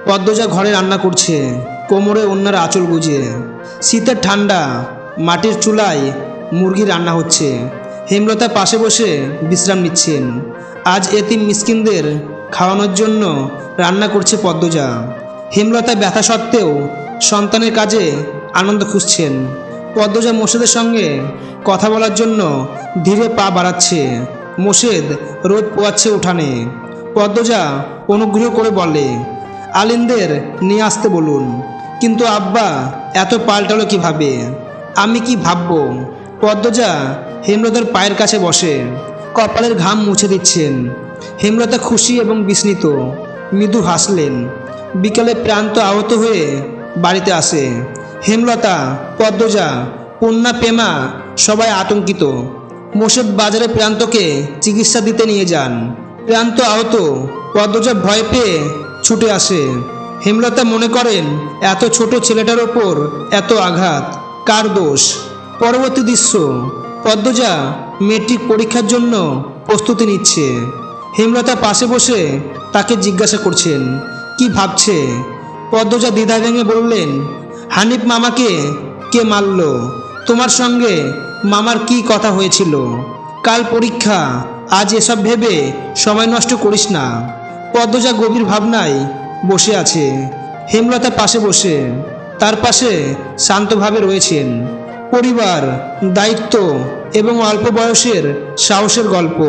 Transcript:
পদ্মজা ঘরে রান্না করছে, কোমরে ওড়নার আঁচল গুজে। শীতের ঠান্ডা, মাটির চুলায় মুরগি রান্না হচ্ছে। হেমলতা পাশে বসে বিশ্রাম নিচ্ছেন। আজ এতিম মিসকিনদের খাওয়ানোর জন্য রান্না করছে পদ্মজা। হেমলতা ব্যথা সত্ত্বেও সন্তানের কাজে আনন্দ খুঁজছেন। পদ্মজা মোর্শেদের সঙ্গে কথা বলার জন্য ধীরে পা বাড়াচ্ছে। মোর্শেদ রোদ পোয়াচ্ছে উঠানে। পদ্মজা অনুগ্রহ করে বলে, আলিনদের নিয়ে আসতে বলুন। কিন্তু আব্বা, এত পাল্টালো কিভাবে? আমি কি ভাবব? পদ্মজা হেমলতার পায়ের কাছে বসে কপালের ঘাম মুছে দিচ্ছেন। হেমলতা খুশি এবং বিস্মিত, মৃদু হাসলেন। বিকেলে প্রান্ত আহত হয়ে বাড়িতে আসে। হেমলতা, পদ্মজা, পূর্ণা, পেমা সবাই আতঙ্কিত। মোর্শেদ বাজারে প্রান্তকে চিকিৎসা দিতে নিয়ে যান। প্রান্ত আহত। পদ্মজা ভয় পেয়ে ছুটে আসে। হেমলতা মনে করেন, এত ছোট ছেলেটার ওপর এত আঘাত, কার দোষ? পরবর্তী দৃশ্য, পদ্মজা মেট্রিক পরীক্ষার জন্য প্রস্তুতি নিচ্ছে। হেমলতা পাশে বসে তাকে জিজ্ঞাসা করছেন, কি ভাবছে? পদ্মজা দ্বিধা ভেঙে বললেন, হানিফ মামাকে কে মারল? তোমার সঙ্গে মামার কি কথা হয়েছিল? কাল পরীক্ষা, আজ এসব ভেবে সময় নষ্ট করিস না। পদ্মজা গভীর ভাবনায় বসে আছে। হেমলতা পাশে বসে তার পাশে শান্তভাবে রয়েছেন। পরিবার, দায়িত্ব এবং অল্প বয়সের সাহসের গল্প।